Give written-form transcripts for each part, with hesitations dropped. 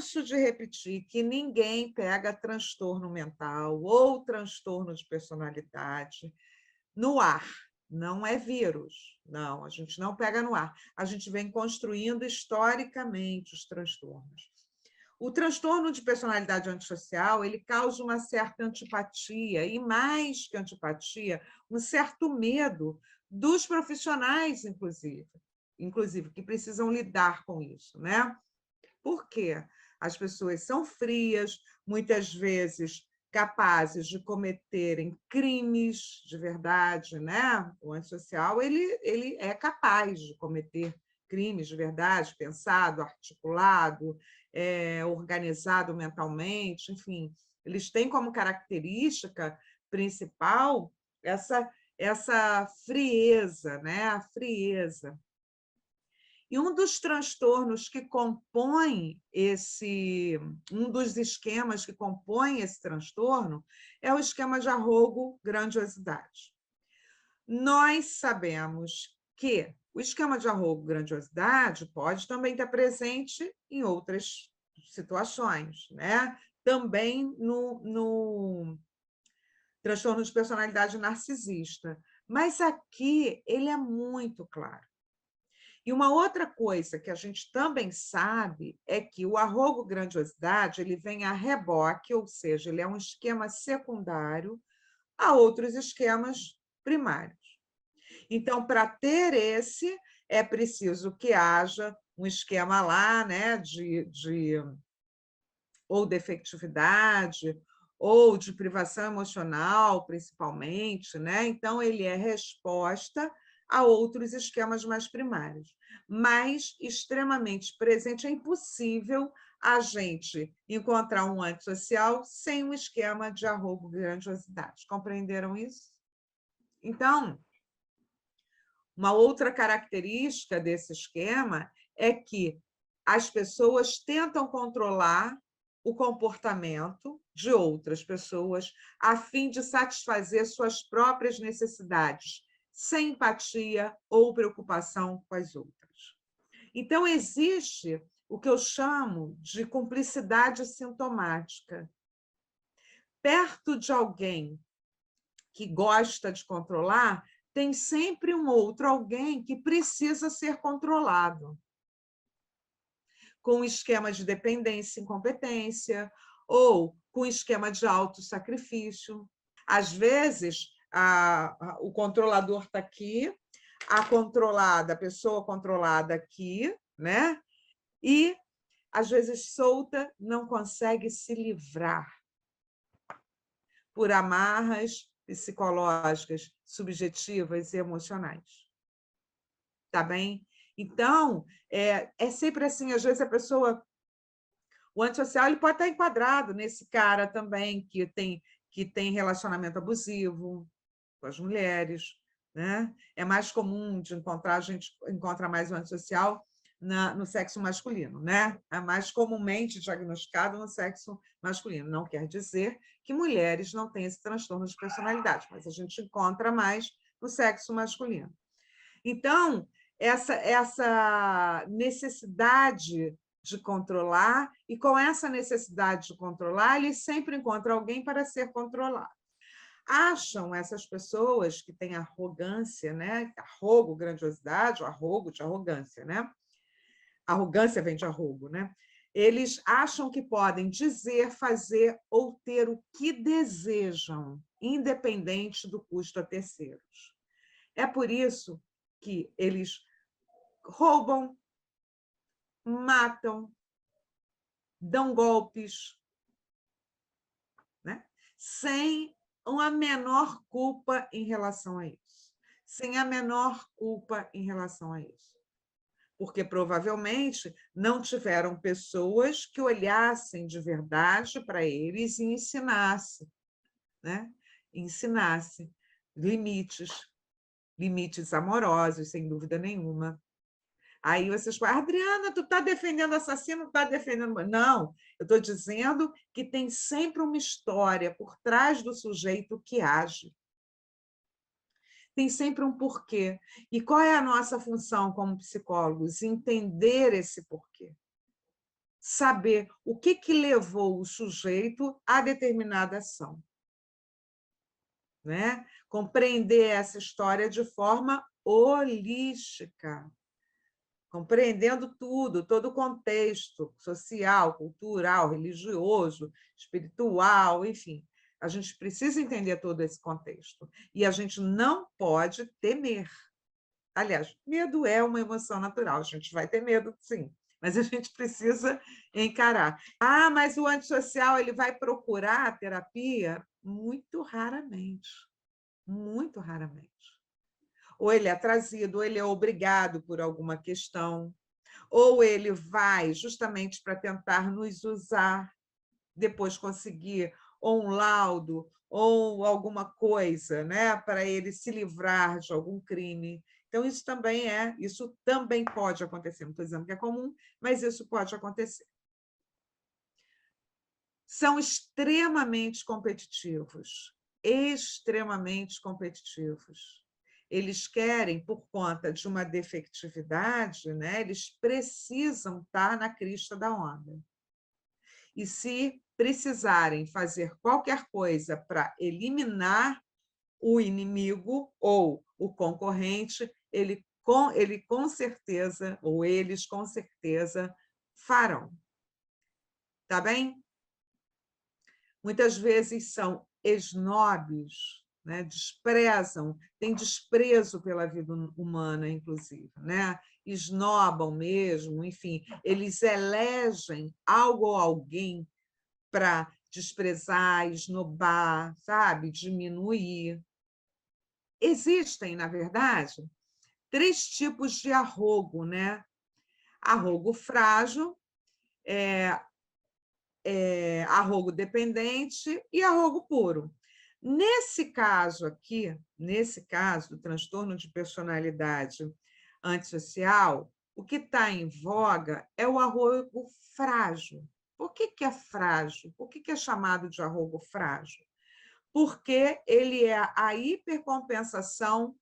canso de repetir que ninguém pega transtorno mental ou transtorno de personalidade no ar. Não é vírus. Não, a gente não pega no ar. A gente vem construindo historicamente os transtornos. O transtorno de personalidade antissocial, ele causa uma certa antipatia, e mais que antipatia, um certo medo dos profissionais, inclusive, que precisam lidar com isso, né? Por quê? As pessoas são frias, muitas vezes capazes de cometerem crimes de verdade, né? O antissocial, ele é capaz de cometer crimes de verdade, pensado, articulado, organizado mentalmente, enfim, eles têm como característica principal essa frieza, né? A frieza. E um dos transtornos que compõe um dos esquemas que compõe esse transtorno é o esquema de arrogo-grandiosidade. Nós sabemos que o esquema de arrogo-grandiosidade pode também estar presente em outras situações, né? Também no transtorno de personalidade narcisista. Mas aqui ele é muito claro. E uma outra coisa que a gente também sabe é que o arrogo-grandiosidade ele vem a reboque, ou seja, ele é um esquema secundário a outros esquemas primários. Então, para ter esse, é preciso que haja um esquema lá, né, ou defectividade, ou de privação emocional, principalmente, né? Então, ele é resposta a outros esquemas mais primários, mas extremamente presente. É impossível a gente encontrar um antissocial sem um esquema de arrogo-grandiosidade. Compreenderam isso? Então, uma outra característica desse esquema é que as pessoas tentam controlar o comportamento de outras pessoas a fim de satisfazer suas próprias necessidades, sem empatia ou preocupação com as outras. Então, existe o que eu chamo de cumplicidade sintomática. Perto de alguém que gosta de controlar, tem sempre um outro alguém que precisa ser controlado, com esquema de dependência e incompetência, ou com esquema de autossacrifício. Às vezes, o controlador está aqui, a pessoa controlada aqui, né? E, às vezes, solta, não consegue se livrar por amarras psicológicas, subjetivas e emocionais. Tá bem? Então, é sempre assim, às vezes a pessoa... O antissocial ele pode estar enquadrado nesse cara também que tem relacionamento abusivo com as mulheres, né? É mais comum de encontrar, a gente encontra mais o antissocial no sexo masculino, né? É mais comumente diagnosticado no sexo masculino. Não quer dizer que mulheres não têm esse transtorno de personalidade, mas a gente encontra mais no sexo masculino. Então, essa necessidade de controlar, e com essa necessidade de controlar, ele sempre encontra alguém para ser controlado. Acham essas pessoas que têm arrogância, né? Arrogo, grandiosidade, ou arrogo de arrogância, né? Arrogância vem de arrogo, né? Eles acham que podem dizer, fazer ou ter o que desejam, independente do custo a terceiros. É por isso que eles roubam, matam, dão golpes, né? Sem a menor culpa em relação a isso. Sem a menor culpa em relação a isso. Porque provavelmente não tiveram pessoas que olhassem de verdade para eles e ensinassem, né? Ensinassem limites amorosos, sem dúvida nenhuma. Aí vocês falam, Adriana, tu está defendendo assassino, está defendendo... Não, eu estou dizendo que tem sempre uma história por trás do sujeito que age. Tem sempre um porquê. E qual é a nossa função como psicólogos? Entender esse porquê. saber o que levou o sujeito a determinada ação, né? Compreender essa história de forma holística, compreendendo tudo, todo o contexto social, cultural, religioso, espiritual, enfim. A gente precisa entender todo esse contexto. E a gente não pode temer. Aliás, medo é uma emoção natural, a gente vai ter medo, sim, mas a gente precisa encarar. Ah, mas o antissocial ele vai procurar a terapia? Muito raramente, muito raramente. Ou ele é trazido, ou ele é obrigado por alguma questão, ou ele vai justamente para tentar nos usar, depois conseguir ou um laudo ou alguma coisa, né, para ele se livrar de algum crime. Então, isso também pode acontecer. Não estou dizendo que é comum, mas isso pode acontecer. São extremamente competitivos, extremamente competitivos. Eles querem, por conta de uma defectividade, né, eles precisam estar na crista da onda. E se precisarem fazer qualquer coisa para eliminar o inimigo ou o concorrente, ele com certeza, ou eles com certeza, farão. Tá bem? Muitas vezes são esnobes, né? Desprezam, têm desprezo pela vida humana, inclusive, né? Esnobam mesmo, enfim, eles elegem algo ou alguém para desprezar, esnobar, sabe? Diminuir. Existem, na verdade, 3 tipos de arrogo, né? Arrogo frágil, arrogo dependente e arrogo puro. Nesse caso aqui, nesse caso do transtorno de personalidade antissocial, o que está em voga é o arrogo frágil. Por que é frágil? Por que é chamado de arrogo frágil? Porque ele é a hipercompensação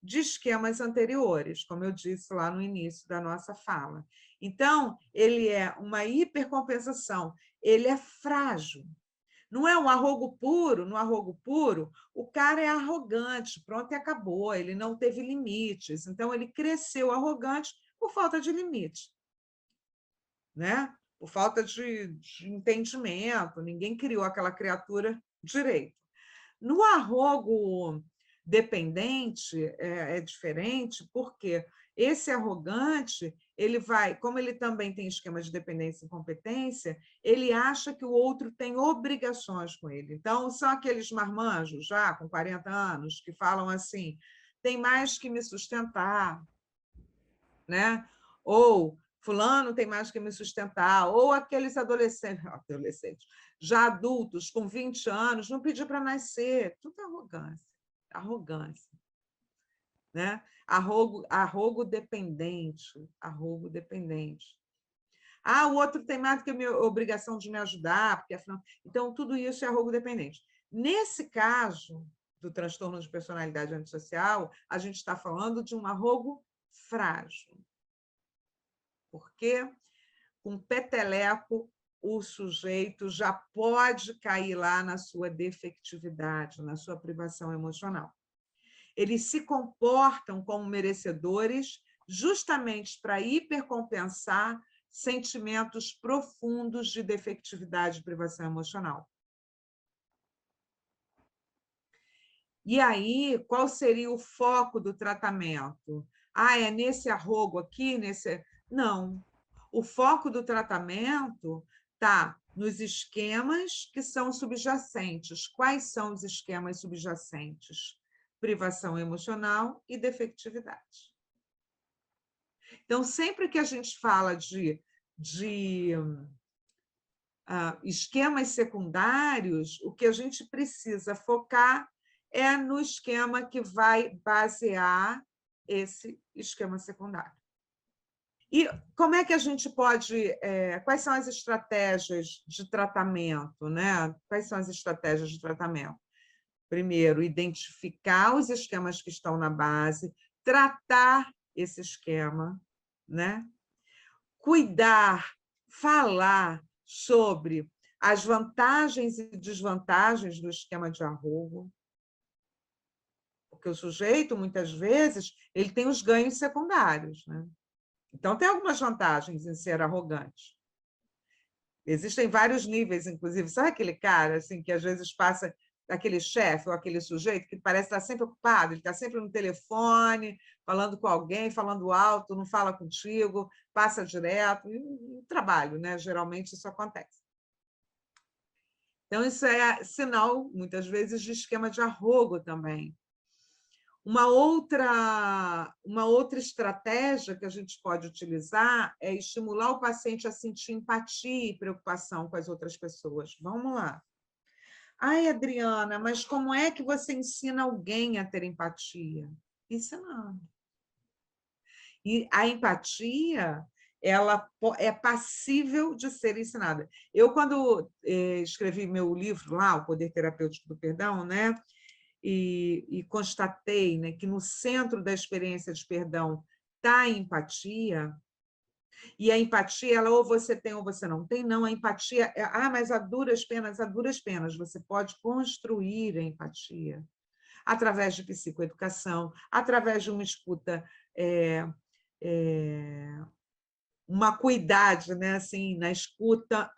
de esquemas anteriores, como eu disse lá no início da nossa fala. Então, ele é uma hipercompensação, ele é frágil. Não é um arrogo puro, no arrogo puro, o cara é arrogante, pronto e acabou, ele não teve limites, então ele cresceu arrogante por falta de limite, né? Por falta de entendimento, ninguém criou aquela criatura direito. No arrogo dependente é diferente, porque esse arrogante, ele vai, como ele também tem esquema de dependência e competência, ele acha que o outro tem obrigações com ele. Então, são aqueles marmanjos, já com 40 anos, que falam assim, tem mais que me sustentar, né? Ou fulano tem mais que me sustentar, ou aqueles adolescentes já adultos, com 20 anos, não pediu para nascer. Tudo é arrogância. Arrogância. Né? Arrogo dependente. Arrogo dependente. Ah, o outro tem mais do que a minha obrigação de me ajudar, porque afinal. Então, tudo isso é arrogo dependente. Nesse caso do transtorno de personalidade antissocial, a gente está falando de um arrogo frágil. Porque com peteleco o sujeito já pode cair lá na sua defectividade, na sua privação emocional. Eles se comportam como merecedores justamente para hipercompensar sentimentos profundos de defectividade e privação emocional. E aí, qual seria o foco do tratamento? Ah, é nesse arrogo aqui? Não. O foco do tratamento está nos esquemas que são subjacentes. Quais são os esquemas subjacentes? Privação emocional e defectividade. Então, sempre que a gente fala de esquemas secundários, o que a gente precisa focar é no esquema que vai basear esse esquema secundário. E como é que a gente pode... quais são as estratégias de tratamento, né? Quais são as estratégias de tratamento? Primeiro, identificar os esquemas que estão na base, tratar esse esquema, né? Cuidar, falar sobre as vantagens e desvantagens do esquema de arrogo, porque o sujeito, muitas vezes, ele tem os ganhos secundários, né? Então, tem algumas vantagens em ser arrogante. Existem vários níveis, inclusive. Sabe aquele cara assim, que às vezes passa, aquele chefe ou aquele sujeito que parece estar sempre ocupado, ele está sempre no telefone, falando com alguém, falando alto, não fala contigo, passa direto, e trabalho, né? Geralmente isso acontece. Então, isso é sinal, muitas vezes, de esquema de arrogo também. Uma outra estratégia que a gente pode utilizar é estimular o paciente a sentir empatia e preocupação com as outras pessoas. Vamos lá. Ai, Adriana, mas como é que você ensina alguém a ter empatia? Ensinando. E a empatia, ela é passível de ser ensinada. Eu, quando escrevi meu livro lá, O Poder Terapêutico do Perdão, né? E constatei, né, que no centro da experiência de perdão está a empatia, e a empatia, ela ou você tem ou você não tem, não, a empatia, mas a duras penas, você pode construir a empatia através de psicoeducação, através de uma escuta, uma cuidade, né, assim, na escuta,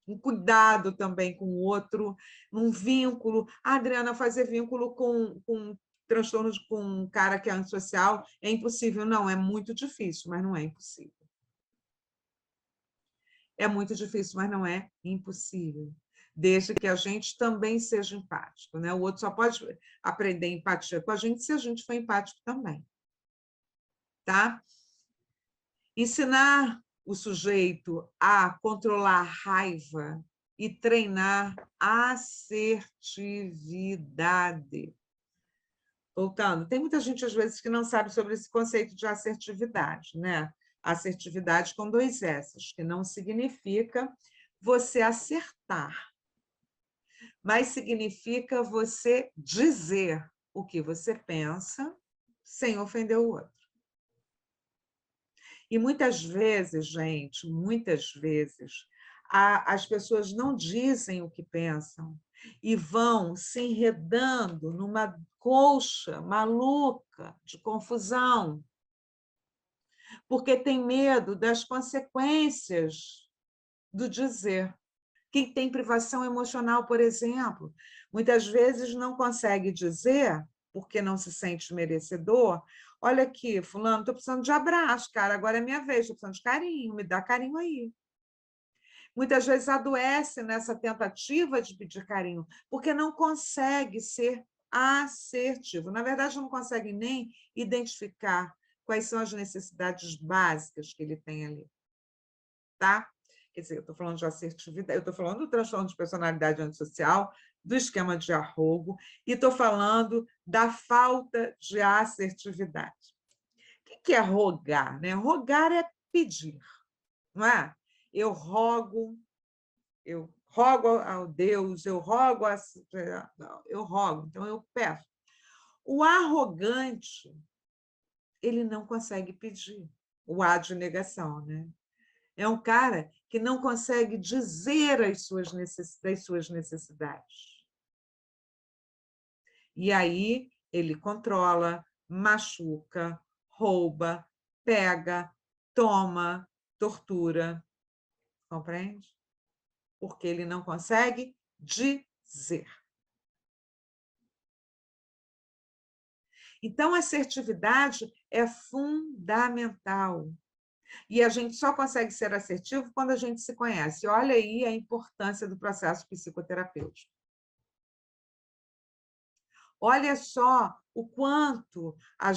um cuidado também com o outro, um vínculo. Adriana, fazer vínculo com transtornos com um cara que é antissocial é impossível. Não, é muito difícil, mas não é impossível. É muito difícil, mas não é impossível. Desde que a gente também seja empático, né? O outro só pode aprender empatia com a gente se a gente for empático também. Tá? Ensinar o sujeito a controlar a raiva e treinar assertividade. Voltando, tem muita gente, às vezes, que não sabe sobre esse conceito de assertividade, né? Assertividade com 2 S's, que não significa você acertar, mas significa você dizer o que você pensa sem ofender o outro. E muitas vezes, gente, muitas vezes, as pessoas não dizem o que pensam e vão se enredando numa colcha maluca de confusão, porque tem medo das consequências do dizer. Quem tem privação emocional, por exemplo, muitas vezes não consegue dizer, porque não se sente merecedor. Olha aqui, fulano, estou precisando de abraço, cara, agora é minha vez, estou precisando de carinho, me dá carinho aí. Muitas vezes adoece nessa tentativa de pedir carinho, porque não consegue ser assertivo. Na verdade, não consegue nem identificar quais são as necessidades básicas que ele tem ali. Tá? Quer dizer, eu estou falando de assertividade, eu estou falando do transtorno de personalidade antissocial, do esquema de arrogo, e estou falando da falta de assertividade. O que é rogar? Né? Rogar é pedir, não é? Eu rogo ao Deus, eu rogo eu rogo, então eu peço. O arrogante, ele não consegue pedir. O A de negação, né? É um cara que não consegue dizer das suas necessidades. E aí ele controla, machuca, rouba, pega, toma, tortura. Compreende? Porque ele não consegue dizer. Então, a assertividade é fundamental. E a gente só consegue ser assertivo quando a gente se conhece. Olha aí a importância do processo psicoterapêutico. Olha só o quanto a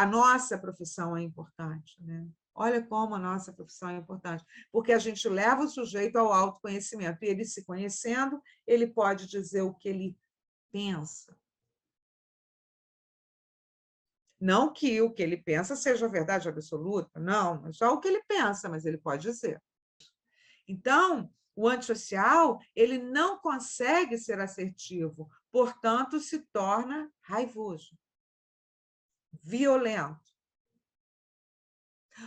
nossa profissão é importante, né? Olha como a nossa profissão é importante, porque a gente leva o sujeito ao autoconhecimento, e ele se conhecendo, ele pode dizer o que ele pensa. Não que o que ele pensa seja a verdade absoluta, não, é só o que ele pensa, mas ele pode dizer. Então, o antissocial, ele não consegue ser assertivo, portanto, se torna raivoso, violento.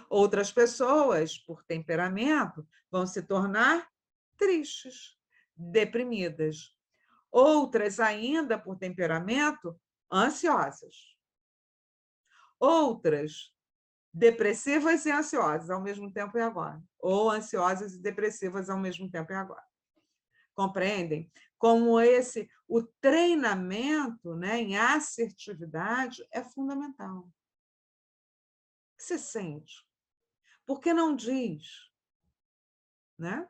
Outras pessoas, por temperamento, vão se tornar tristes, deprimidas. Outras, ainda por temperamento, ansiosas. Outras, depressivas e ansiosas ao mesmo tempo e agora. Ou ansiosas e depressivas ao mesmo tempo e agora. Compreendem? Como o treinamento, né, em assertividade é fundamental. O que você sente? Por que não diz? Né?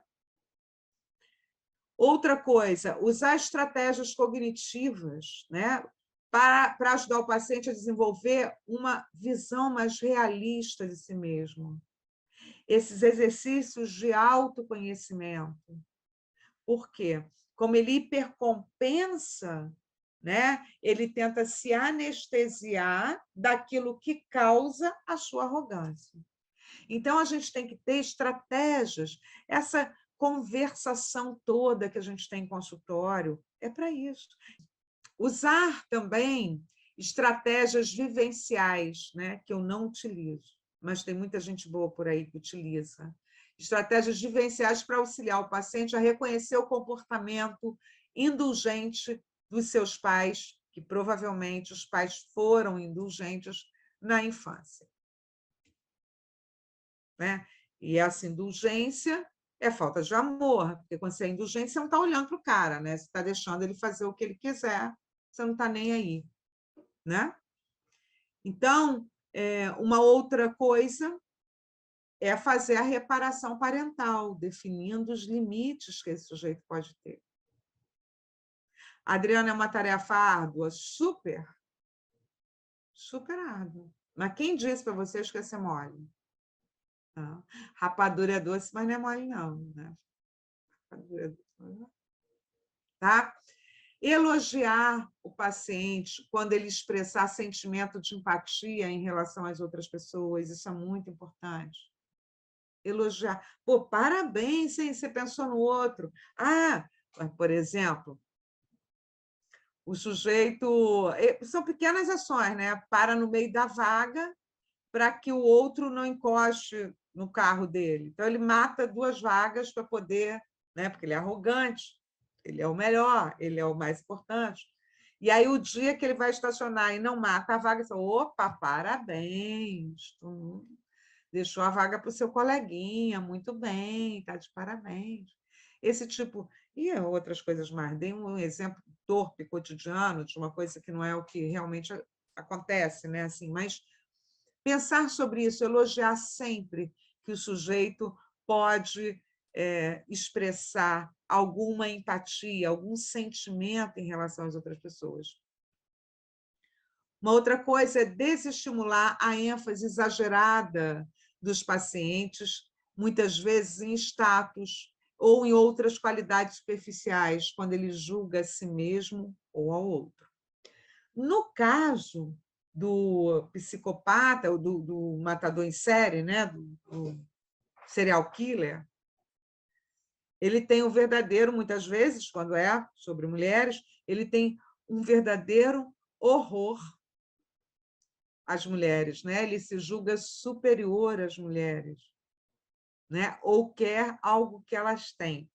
Outra coisa, usar estratégias cognitivas, né, para ajudar o paciente a desenvolver uma visão mais realista de si mesmo. Esses exercícios de autoconhecimento. Por quê? Como ele hipercompensa, né, ele tenta se anestesiar daquilo que causa a sua arrogância. Então, a gente tem que ter estratégias. Essa conversação toda que a gente tem em consultório é para isso. Usar também estratégias vivenciais, né, que eu não utilizo, mas tem muita gente boa por aí que utiliza. Estratégias vivenciais para auxiliar o paciente a reconhecer o comportamento indulgente dos seus pais, que provavelmente os pais foram indulgentes na infância. Né? E essa indulgência é falta de amor, porque quando você é indulgente, você não está olhando para o cara, né? Você está deixando ele fazer o que ele quiser, você não está nem aí. Né? Então, uma outra coisa é fazer a reparação parental, definindo os limites que esse sujeito pode ter. Adriana, é uma tarefa árdua? Super, super árdua. Mas quem disse para vocês que ia ser mole? Não. Rapadura é doce, mas não é mole, não. Né? Rapadura é doce. Tá? Elogiar o paciente quando ele expressar sentimento de empatia em relação às outras pessoas, isso é muito importante. Elogiar. Pô, parabéns, hein? Você pensou no outro. Ah, por exemplo, o sujeito... São pequenas ações, né? Para no meio da vaga para que o outro não encoste no carro dele. Então, ele mata 2 vagas para poder... Né? Porque ele é arrogante, ele é o melhor, ele é o mais importante. E aí, o dia que ele vai estacionar e não mata a vaga, você fala, opa, parabéns, tu deixou a vaga para o seu coleguinha, muito bem, está de parabéns. Esse tipo, e outras coisas mais. Dei um exemplo torpe, cotidiano, de uma coisa que não é o que realmente acontece, né? Assim, mas pensar sobre isso, elogiar sempre que o sujeito pode expressar alguma empatia, algum sentimento em relação às outras pessoas. Uma outra coisa é desestimular a ênfase exagerada dos pacientes, muitas vezes em status ou em outras qualidades superficiais, quando ele julga a si mesmo ou ao outro. No caso do psicopata, ou do matador em série, né? do serial killer, ele tem um verdadeiro, muitas vezes, quando é sobre mulheres, ele tem um verdadeiro horror às mulheres, né? Ele se julga superior às mulheres, né? Ou quer algo que elas têm.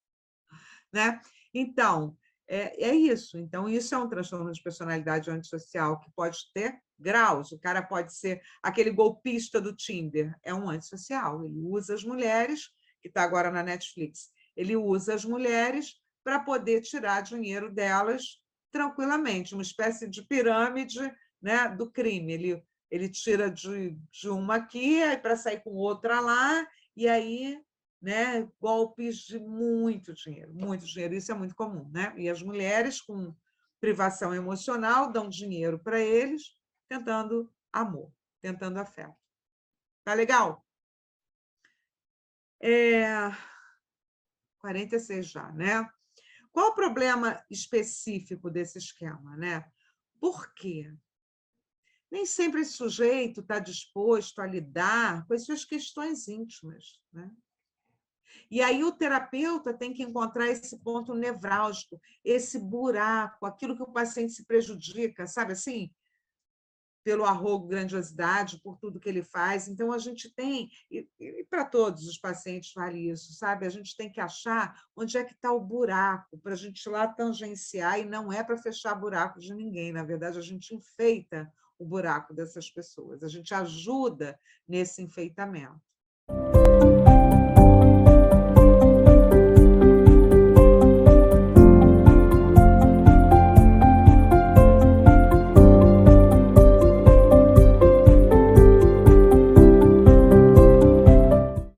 Né? Então, é isso. Então, isso é um transtorno de personalidade antissocial que pode ter graus. O cara pode ser aquele golpista do Tinder, é um antissocial. Ele usa as mulheres, que está agora na Netflix, ele usa as mulheres para poder tirar dinheiro delas tranquilamente, uma espécie de pirâmide, né, do crime. Ele tira de uma aqui para sair com outra lá, e aí, né, golpes de muito dinheiro, isso é muito comum, né? E as mulheres com privação emocional dão dinheiro para eles, tentando amor, tentando afeto. Tá legal? 46 já, né? Qual o problema específico desse esquema, né? Por quê? Nem sempre esse sujeito está disposto a lidar com as suas questões íntimas, né? E aí o terapeuta tem que encontrar esse ponto nevrálgico, esse buraco, aquilo que o paciente se prejudica, sabe assim? pelo arrogo, grandiosidade, por tudo que ele faz. Então, a gente tem, e para todos os pacientes vale isso, sabe? A gente tem que achar onde é que está o buraco, para a gente ir lá tangenciar, e não é para fechar buraco de ninguém, na verdade, a gente enfeita o buraco dessas pessoas, a gente ajuda nesse enfeitamento.